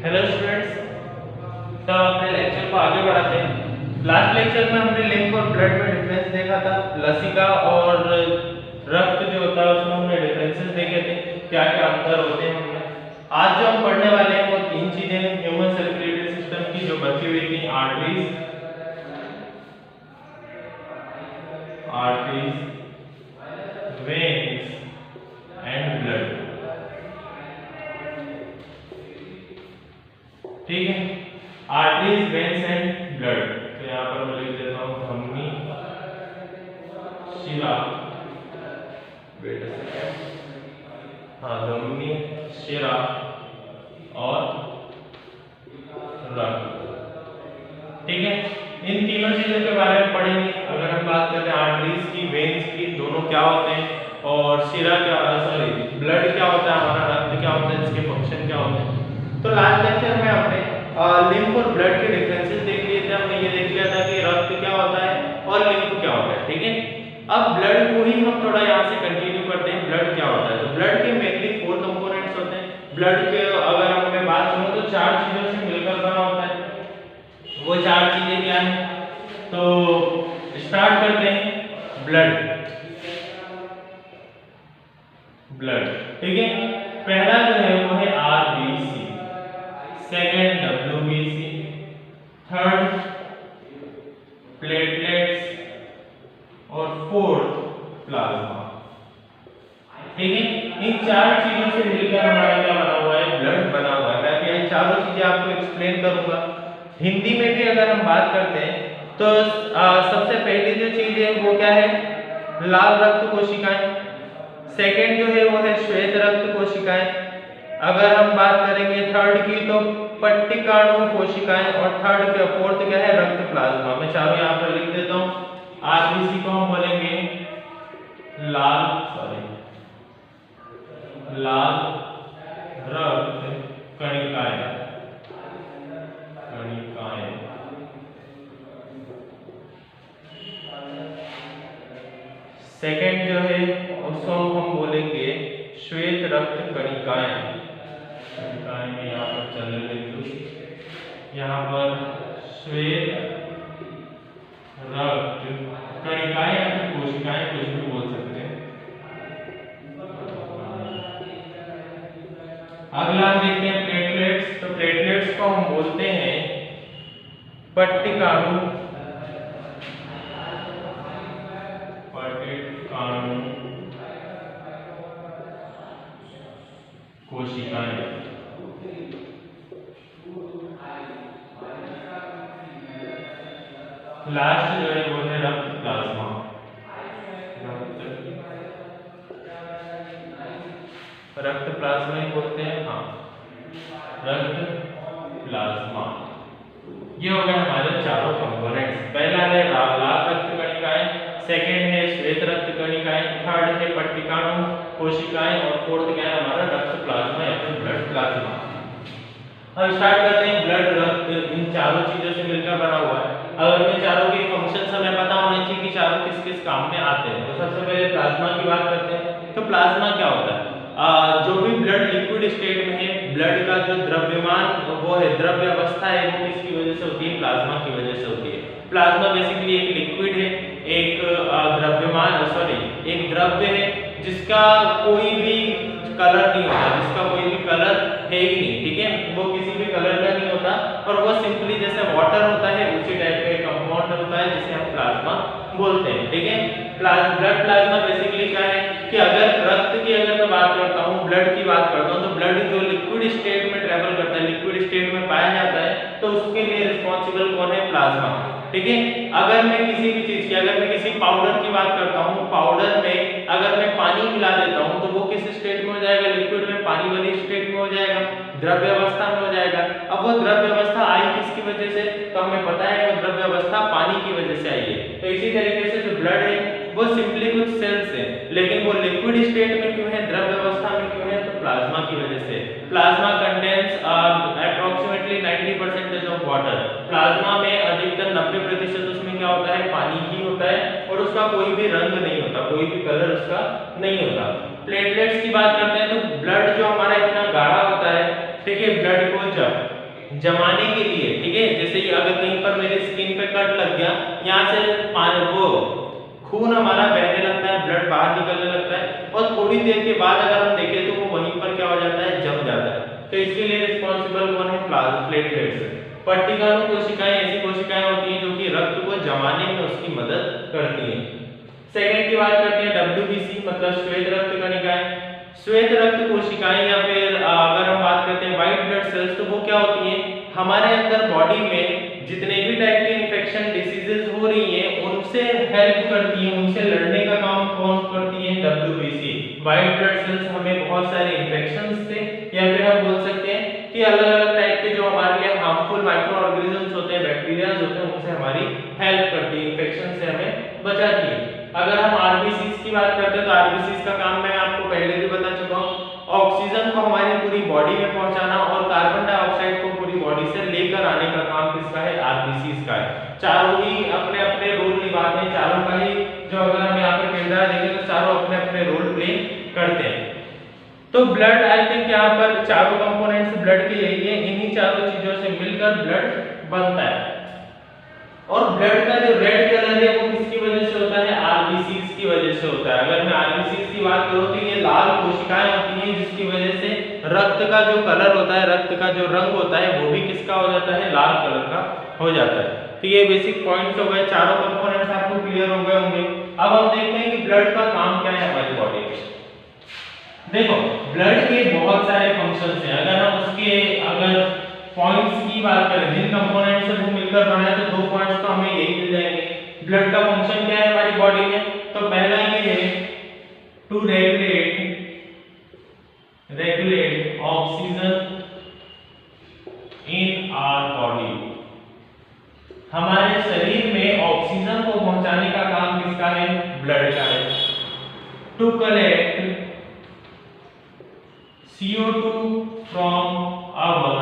Hello students. तो अपने lecture को आगे बढ़ाते हैं। लास्ट लेक्चर में हमने लिम्फ और ब्लड में डिफरेंस देखा था। लसिका और रक्त जो होता है उसमें हमने डिफरेंसेस देखे थे, क्या क्या अंतर होते हैं उनमें। आज जो हम पढ़ने वाले हैं वो तीन चीजें हैं ह्यूमन सर्कुलेटरी सिस्टम की जो बची हुई थी, आर्टरीज, वेन्स एंड ब्लड। ठीक है, आर्टरीज, वेन्स एंड ब्लड। तो यहाँ पर मैं लिख देता हूँ धमनी, शिरा, वेट अ सेकंड, हाँ धमनी, शिरा और रक्त। ठीक है, इन तीनों चीजों के बारे में पढ़ेंगे। अगर हम बात करते हैं आर्टरीज की, वेन्स की, दोनों क्या होते हैं, और शिरा क्या, सॉरी ब्लड क्या होता है, हमारा रक्त क्या होता है, इसके फंक्शन क्या होते हैं। तो लास्ट लेक्चर में हमने लिम्फ और ब्लड के डिफरेंसेस देख लिए थे। हमने ये देख लिया था कि रक्त क्या होता है और लिम्फ क्या होता है। ठीक है, अब ब्लड को ही हम थोड़ा यहाँ से कंटिन्यू करते हैं। ब्लड क्या होता है, तो ब्लड के मेनली 4 कंपोनेंट्स होते हैं। ब्लड के अगर मैं बात करूँ तो 4 चीजों से मिलकर बना होता है। वो 4 चीजें क्या हैं, तो स्टार्ट करते हैं ब्लड। ठीक है, पहला जो है वो है RBC, second WBC, third platelets और फोर्थ प्लाज्मा। ठीक है, इन 4 चीजों से मिलकर हमारा क्या बना हुआ है, ब्लड बना हुआ है। मैं ये चारों चीजें आपको एक्सप्लेन करूंगा। हिंदी में भी अगर हम बात करते हैं तो सबसे पहली जो चीज है वो क्या है, लाल रक्त कोशिकाएं। सेकंड जो है वो है श्वेत रक्त कोशिकाएं। अगर हम बात करेंगे थर्ड की तो पट्टिकाणु कोशिकाएं, और थर्ड क्या, फोर्थ क्या है, रक्त प्लाज्मा। मैं चारों यहाँ पर लिख देता हूँ। आरबीसी को हम बोलेंगे लाल रक्त कणिकाएं। सेकंड जो है उसको हम बोलेंगे श्वेत रक्त कणिकाएं। में यहाँ पर चलने देंगे, यहाँ पर श्वेत रक्त कणिकाएं या फिर कोशिकाएं, कुछ भी बोल सकते हैं। अगला हम देखते हैं प्लेटलेट्स। तो प्लेटलेट्स को हम बोलते हैं पट्टिकाणु कोशिकाएं। लास्ट जो है वो है रक्त प्लाज्मा। रक्त प्लाज्मा ही बोलते हैं, हाँ रक्त प्लाज्मा। ये हो गए हमारे चारों कंपोनेंट्स। पहला है लाल रक्त कणिकाएं, सेकंड है श्वेत रक्त कणिकाएं, थर्ड है पट्टिकाणु कोशिकाएं और फोर्थ क्या है हमारा रक्त प्लाज्मा या फिर ब्लड प्लाज्मा। अब स्टार्ट करते हैं ब्लड, रक्त, इन चारों चीजों से मिलकर बना हुआ है। अगर इन चारों के फंक्शंस हमें पता होने चाहिए कि चारों किस किस काम में आते हैं। तो सबसे पहले प्लाज्मा की बात करते हैं। तो प्लाज्मा क्या होता है, जो भी ब्लड लिक्विड स्टेट में है, ब्लड का जो द्रव्यमान वो है, द्रव्य अवस्था है, वो किसकी वजह से होती है, प्लाज्मा की वजह से होती है। प्लाज्मा बेसिकली एक लिक्विड है, एक द्रव्यमान, सॉरी एक द्रव्य है जिसका कोई भी कलर नहीं होता, जिसका कोई भी कलर है ही नहीं। ठीक है, वो किसी भी कलर का नहीं होता और वो सिंपली जैसे वाटर होता है उसी टाइप का कंपाउंड होता है जिसे हम प्लाज्मा बोलते हैं। ठीक है, ब्लड प्लाज्मा बेसिकली क्या है कि अगर रक्त की अगर मैं बात करता हूँ, ब्लड की बात करता हूँ, तो ब्लड जो लिक्विड स्टेट में ट्रेवल करता है, लिक्विड स्टेट में पाया जाता है, तो उसके लिए रिस्पॉन्सिबल कौन है, प्लाज्मा। ठीक है, अगर मैं किसी भी चीज की, अगर मैं किसी पाउडर की बात करता हूँ, पाउडर में अगर मैं पानी मिला देता हूँ तो वो किस स्टेट में हो जाएगा, लिक्विड में, पानी वाली स्टेट में हो जाएगा, द्रव्य अवस्था में हो जाएगा। अब वो द्रव्य अवस्था आई किसकी वजह से, तो हमें पता है वो द्रव्य अवस्था पानी की वजह से आई है। तो इसी तरीके से जो ब्लड है वो सिंपली कुछ सेल्स है, लेकिन वो लिक्विड स्टेट में क्यों है, द्रव्य अवस्था में क्यों है, तो प्लाज्मा की वजह से। Plasma contains approximately 90% of water. Plasma में अधिकतर 90% उसमें क्या होता है, पानी ही होता है और उसका कोई भी रंग नहीं होता, कोई भी कलर उसका नहीं होता। प्लेटलेट्स की बात करते हैं तो ब्लड जो हमारा इतना गाढ़ा होता है ठीक है, ब्लड को जमाने के लिए, ठीक है, जैसे कि अगर कहीं पर मेरी स्किन पे कट लग गया, यहाँ से पानी वो खून हमारा बहने लगता है, ब्लड बाहर निकलने लगता है और थोड़ी देर के बाद अगर हम देखें तो वो वहीं पर क्या हो जाता है, जम जाता है। तो इसके लिए रिस्पॉन्सिबल कौन है, प्लेटलेट्स। पट्टिकाणु कोशिकाएं ऐसी कोशिकाएं होती हैं जो कि रक्त को जमाने में उसकी मदद करती हैं। सेकंड की बात करते हैं WBC मतलब श्वेत रक्त कणिकाएं। श्वेत रक्त कोशिकाएं या फिर अगर हम बात करते हैं व्हाइट ब्लड सेल्स, तो वो क्या होती हैं, हमारे अंदर बॉडी में जितने भी टाइप के इन्फेक्शन डिसीजेस हो रही हैं उनसे हेल्प करती हैं, उनसे लड़ने का काम कौन करती है, WBC। व्हाइट ब्लड सेल्स हमें बहुत सारे इन्फेक्शंस से या फिर हम बोल सकते हैं कि अलग अलग टाइप के जो हमारे लिए हार्मफुल माइक्रो ऑर्गेनिजम्स होते हैं, बैक्टीरियाज होते हैं, उनसे हमारी हेल्प करती है, इन्फेक्शन से हमें बचाती है। अगर हम RBCs की बात करते हैं तो RBCs का काम मैं आपको पहले भी बता चुका हूँ, ऑक्सीजन को हमारी पूरी बॉडी में पहुंचाना और कार्बन डाइऑक्साइड को पूरी बॉडी से लेकर आने का काम किसका है, RBCs का है। चारों ही अपने अपने रोल निभाते हैं, चारों का ही जो अगर हम यहाँ पर किरदार देखें तो चारों अपने अपने रोल प्ले करते हैं। तो ब्लड आई थिंक यहाँ पर चारों कंपोनेंट्स ब्लड के यही है, इन्हीं चारों चीजों से मिलकर ब्लड बनता है। और ब्लड का जो रेड कलर है वो किसकी वजह से होता है, RBCs की वजह से होता है। अगर मैं RBCs की बात करूं तो ये लाल कोशिकाएं होती हैं जिसकी वजह से रक्त का जो कलर होता है, रक्त का जो रंग होता है वो भी किसका हो जाता है, लाल कलर का हो जाता है। तो ये बेसिक पॉइंट्स हो गए, चारों कंपोनेंट्स आपको क्लियर हो गए होंगे। अब हम देखते हैं कि ब्लड का काम क्या है हमारी बॉडी में। देखो ब्लड के बहुत सारे फंक्शंस हैं, अगर हम उसके अगर पॉइंट्स की बात करें, जिन कंपोनेंट से वो मिलकर बना है तो 2 पॉइंट्स तो हमें यही मिल जाएंगे। ब्लड का फंक्शन क्या है हमारी बॉडी में, तो पहला ये है to regulate oxygen in our body. हमारे शरीर में ऑक्सीजन को पहुंचाने का काम किसका है, ब्लड का है। To collect CO2 from our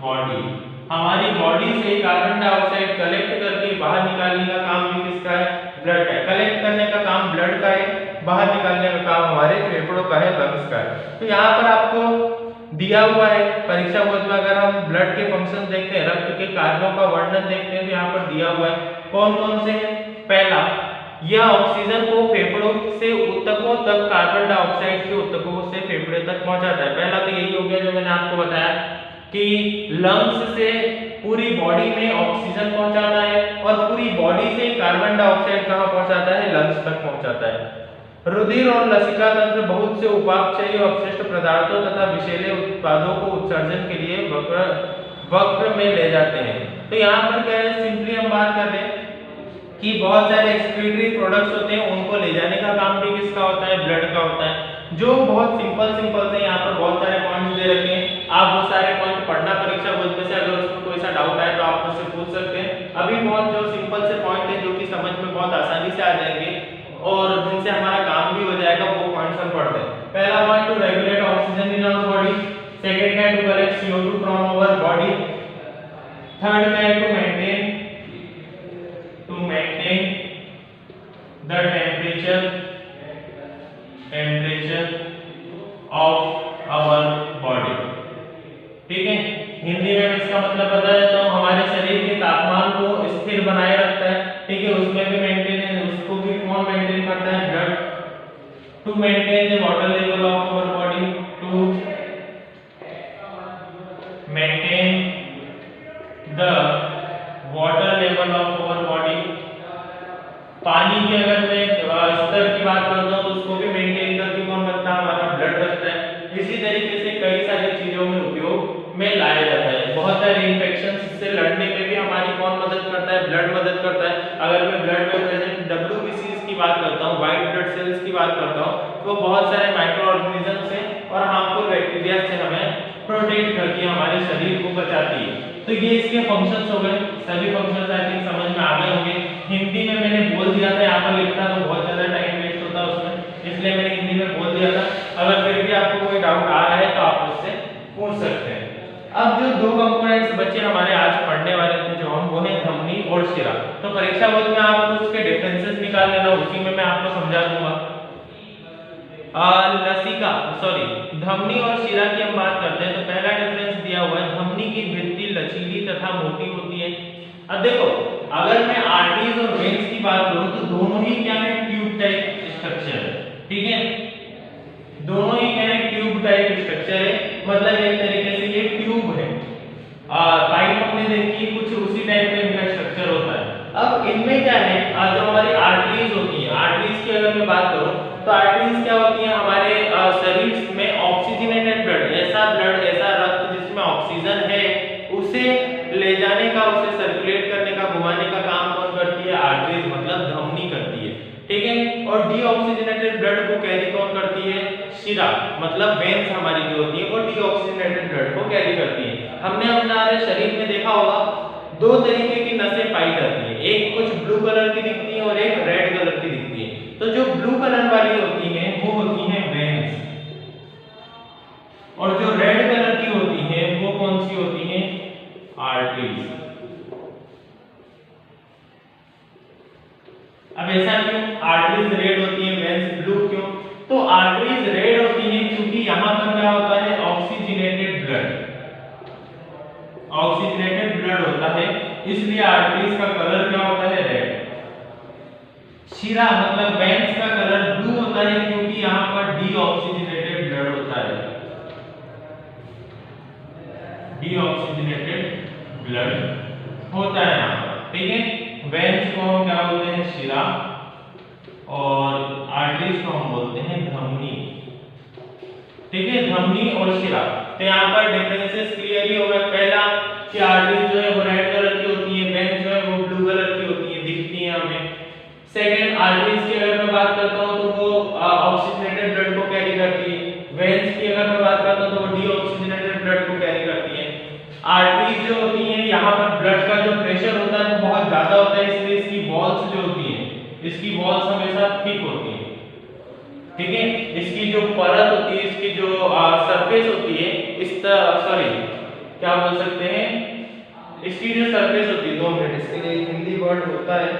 body, हमारी बॉडी से कार्बन डाइऑक्साइड कलेक्ट करके बाहर निकालने का काम भी किसका है, ब्लड का है। कलेक्ट करने का काम ब्लड का है, बाहर निकालने का काम हमारे फेफड़ों का है, लंग्स का है। तो यहाँ पर आपको दिया हुआ है परीक्षा बोर्ड में, अगर हम ब्लड के फंक्शन देखते हैं, रक्त के कार्यों का वर्णन देखते हैं तो यहाँ पर दिया हुआ है कौन कौन से हैं। पहला, यह ऑक्सीजन को फेफड़ों से ऊतकों तक कार्बन डाइऑक्साइड के ऊतकों से फेफड़े तक पहुंचाता है। पहला तो यही हो गया जो मैंने आपको बताया कि लंग्स से पूरी बॉडी में ऑक्सीजन पहुंचाता है और पूरी बॉडी से कार्बन डाइऑक्साइड कहां पहुंचाता है, लंग्स तक पहुंचाता है। रुधिर और लसिका तंत्र बहुत से उपापचयी अपशिष्ट पदार्थों तथा विषैले उत्पादों को उत्सर्जन के लिए वक्र में ले जाते हैं। तो यहाँ पर क्या है, सिंपली हम बात कर रहे हैं कि बहुत सारे एक्सक्रीटरी प्रोडक्ट्स होते हैं, उनको ले जाने का काम भी किसका होता है, ब्लड का होता है। जो बहुत सिंपल से यहाँ पर बहुत सारे पॉइंट्स दे रखे हैं, आप वो सारे पॉइंट पढ़ना परीक्षा बोर्ड में से, अगर उसमें कोई सा डाउट आए तो आप मुझसे पूछ सकते हैं। अभी बहुत जो सिंपल से पॉइंट है जो कि समझ में बहुत आसानी से आ जाएंगे और जिनसे हमारा काम भी हो जाएगा, वो पॉइंट्स हम पढ़ते हैं। पहला point, to regulate oxygen in our body. Second है to collect CO2 from our body. Third है to maintain the temperature of our body। ठीक है, हिंदी में इसका मतलब बता देता हूं, हमारे शरीर के तापमान को स्थिर बनाए रखता है। ठीक है, उसमें भी मेंटेन है, उसको भी कौन मेंटेन करता है, blood. To maintain the water level of our body, to maintain the water level of our body. पानी के अगर मैं स्तर की बात करता हूं तो उसको भी मेंटेन करके कौन रखता है, हमारा ब्लड रखता है। इसी तरीके से कई सारी चीजों में उपयोग में लाया जाता है। बहुत सारे इन्फेक्शंस से लड़ने में भी हमारी कौन मदद करता है, ब्लड मदद करता है। अगर मैं ब्लड में प्रेजेंट WBCs की बात करता हूं, व्हाइट ब्लड सेल्स की बात करता हूं, तो बहुत सारे माइक्रो ऑर्गेनिजम्स हैं और हार्मफुल बैक्टीरिया से हमें प्रोटेक्ट करती है, हमारे शरीर को बचाती है। तो ये इसके फंक्शंस हो गए, सभी फंक्शंस आई थिंक समझ में आ गए होंगे। हिंदी में मैंने बोल दिया था, यहाँ पर लिखता तो बहुत ज्यादा टाइम वेस्ट होता उसमें, इसलिए मैंने हिंदी में बोल दिया था। अगर फिर भी आपको कोई डाउट आ रहा है तो आप मुझसे पूछ सकते हैं। अब जो 2 कंपोनेंट्स बच्चे हमारे आज पढ़ने वाले थे जो हम, वो है धमनी और शिरा। तो परीक्षा बोर्ड में आप उसके डिफरेंसेस निकाल लेना, उसी में मैं आपको समझा दूंगा। लसिका सॉरी धमनी और शिरा की हम बात करते हैं तो पहला डिफरेंस दिया हुआ है, धमनी की भित्ति लचीली तथा मोटी होती है। अब देखो अगर मैं आर्टरीज और वेन्स की बात करूं तो दोनों ही क्या है, ट्यूब टाइप स्ट्रक्चर है, ठीक है, दोनों ही क्या है, ट्यूब टाइप स्ट्रक्चर है, मतलब एक तरीके से ये ट्यूब है। पाइप हमने देखी कुछ उसी टाइप का इनका स्ट्रक्चर होता है। अब इनमें क्या है, जो हमारी आर्टरीज होती है, आर्टरीज की अगर मैं बात करूं तो आर्टरीज क्या होती है, हमारे शरीर में ऑक्सीजनेटेड ब्लड, ऐसा रक्त जिसमें ऑक्सीजन है उसे ले जाने का, उसे सर्कुलेट करने का, घुमाने का काम कौन करती है, आर्टरीज मतलब धमनी करती है, ठीक है। और डीऑक्सीजनेटेड ब्लड को कैरी कौन करती है, शिरा मतलब वेन्स हमारी जो होती है वो डीऑक्सीजनेटेड ब्लड को कैरी करती है। हमने हमारे शरीर में देखा होगा दो तरीके की नसें पाई जाती है, एक कुछ ब्लू कलर की दिखती है और एक रेड कलर की दिखती है। तो जो ब्लू कलर वाली होती है वो होती है वेन्स, और जो रेड कलर की होती है वो कौन सी होती है, आर्टरीज। अब ऐसा क्यों, आर्टरीज रेड होती है वेन्स ब्लू क्यों, तो आर्टरीज रेड होती है क्योंकि यहां पर क्या होता है, ऑक्सीजनेटेड ब्लड होता है, इसलिए आर्टरीज का कलर क्या होता है, रेड। शिरा मतलब वेन्स का कलर ब्लू होता है क्योंकि यहां पर डीऑक्सीजनेटेड ब्लड होता है, डीऑक्सीजनेटेड ब्लड होता है यहां पर, ठीक है। वेन्स को हम क्या बोलते हैं, शिरा, और आर्टरीज को हम बोलते हैं धमनी, ठीक है, धमनी और शिरा। तो यहाँ पर डिफरेंसेस क्लियर ही हो गए। पहला कि आर्टरीज जो है वो रेड कलर की होती है, वेन्स जो है वो ब्लू कलर की होती है, दिखती है हमें। सेकंड, आर्टरीज की अगर मैं बात करता हूँ तो वो ऑक्सीजनेटेड ब्लड को कैरी करती है, वेन्स की अगर मैं बात करता हूँ तो वो डीऑक्सीजनेटेड ब्लड को कैरी करती है। आर्टरीज जो होती है यहाँ पर ब्लड का जो प्रेशर होता है वो बहुत ज्यादा होता है, इसलिए इसकी वॉल्स जो होती है, इसकी वॉल्स हमेशा थिक होती है, ठीक है। इसकी जो परत होती है, इसकी जो सरफेस होती है, क्या बोल सकते हैं, इसकी जो सरफेस होती है, 2 मिनट इसके लिए हिंदी वर्ड होता है,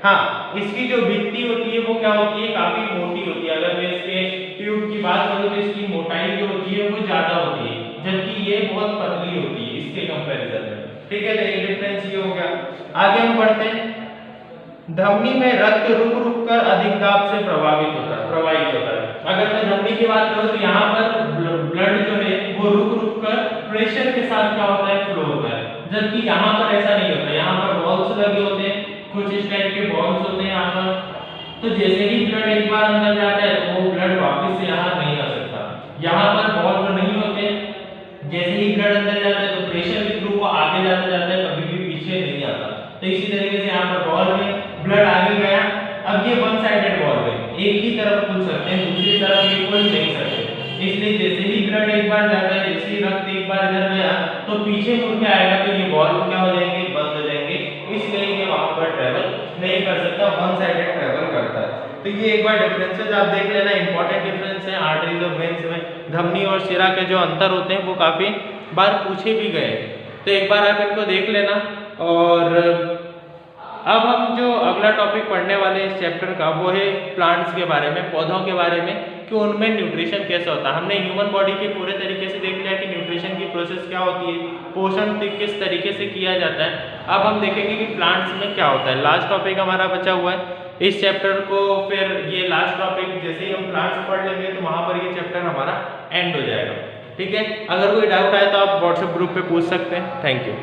हाँ, इसकी जो भित्ति होती है वो क्या होती है, काफी मोटी होती है। अगर मैं इसके ट्यूब की बात करूं तो इसकी मोटाई जो होती है वो ज्यादा होती है, जबकि ये बहुत पतली होती है इसके कंपैरिजन में, ठीक है। तो एक डिफरेंस ये हो गया। आगे हम बढ़ते हैं, धमनी में रक्त रुक रुक कर अधिक दाब से प्रवाहित होता है। अगर मैं धमनी की बात करूं तो यहाँ पर ब्लड जो है वो रुक रुक कर प्रेशर के साथ क्या होता है, फ्लो होता है, जबकि यहाँ पर ऐसा नहीं होता। यहाँ पर वॉल्स लगे होते हैं, कुछ इस टाइप के वॉल्स होते हैं यहाँ पर, तो जैसे ही ब्लड एक बार अंदर जाता है तो वो ब्लड वापस से यहाँ नहीं आ सकता। यहाँ पर वॉल्व नहीं होते, जैसे ही ब्लड अंदर जाता है तो प्रेशर के थ्रू वो आगे जाता है, कभी भी पीछे नहीं आता। तो इसी तरीके से यहाँ पर वॉल्व है, ब्लड आगे गया, अब ये वन साइडेड वॉल्व है, एक ही तरफ खुल सकते हैं, दूसरी तरफ ये खोल नहीं सकते, इसलिए जैसे ही ब्लड एक बार जाता है, जैसे ही रक्त एक बार इधर गया तो पीछे मुड़ के आएगा, तो ये वॉल्व क्या हो जाएंगे, बंद हो जाएंगे, इसलिए ये वहां पर ट्रेवल नहीं कर सकता, वन साइडेड ट्रेवल करता है। तो ये एक बार डिफरेंसेस आप देख लेना, इंपॉर्टेंट डिफरेंस है आर्टरीज और वेन्स में। धमनी और शिरा के जो अंतर होते हैं वो काफी बार पूछे भी गए, तो एक बार आप इनको देख लेना। और अब हम जो अगला टॉपिक पढ़ने वाले हैं इस चैप्टर का वो है प्लांट्स के बारे में, पौधों के बारे में, कि उनमें न्यूट्रिशन कैसे होता है। हमने ह्यूमन बॉडी के पूरे तरीके से देख लिया कि न्यूट्रिशन की प्रोसेस क्या होती है, पोषण किस तरीके से किया जाता है। अब हम देखेंगे कि प्लांट्स में क्या होता है। लास्ट टॉपिक हमारा बचा हुआ है इस चैप्टर को, फिर ये लास्ट टॉपिक जैसे ही हम प्लांट्स पढ़ लेंगे तो वहाँ पर ये चैप्टर हमारा एंड हो जाएगा, ठीक है। अगर कोई डाउट आए तो आप व्हाट्सएप ग्रुप पे पूछ सकते हैं। Thank you.